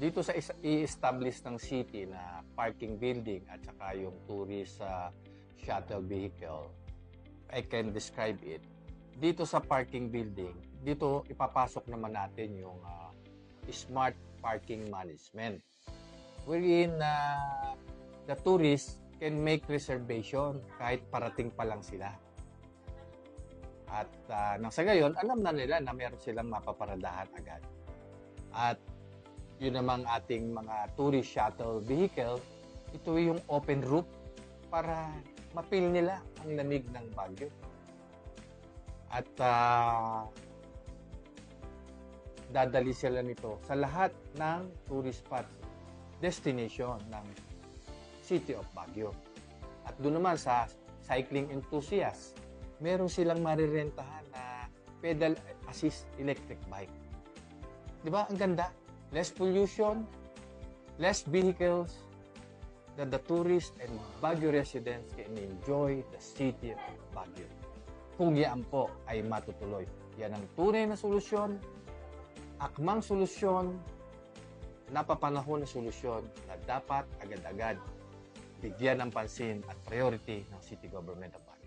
dito sa i-establish ng city na parking building at saka yung tourist shuttle vehicle, I can describe it. Dito sa parking building, dito ipapasok naman natin yung smart parking management, wherein the tourists can make reservation kahit parating pa lang sila. At nang sa gayon, alam na nila na meron silang mapaparadahan agad. At yun namang ating mga tourist shuttle vehicle, ito yung open roof para mapil nila ang lamig ng Baguio. At dadali sila nito sa lahat ng tourist spots, destination ng City of Baguio. At doon naman sa cycling enthusiasts, meron silang marirentahan na pedal assist electric bike. Di ba? Ang ganda. Less pollution, less vehicles, that the tourists and Baguio residents can enjoy the City of Baguio. Kung yan po ay matutuloy. Yan ang tunay na solusyon, akmang solusyon, napapanahon na solusyon na dapat agad-agad bigyan ng pansin at priority ng City Government of Baguio.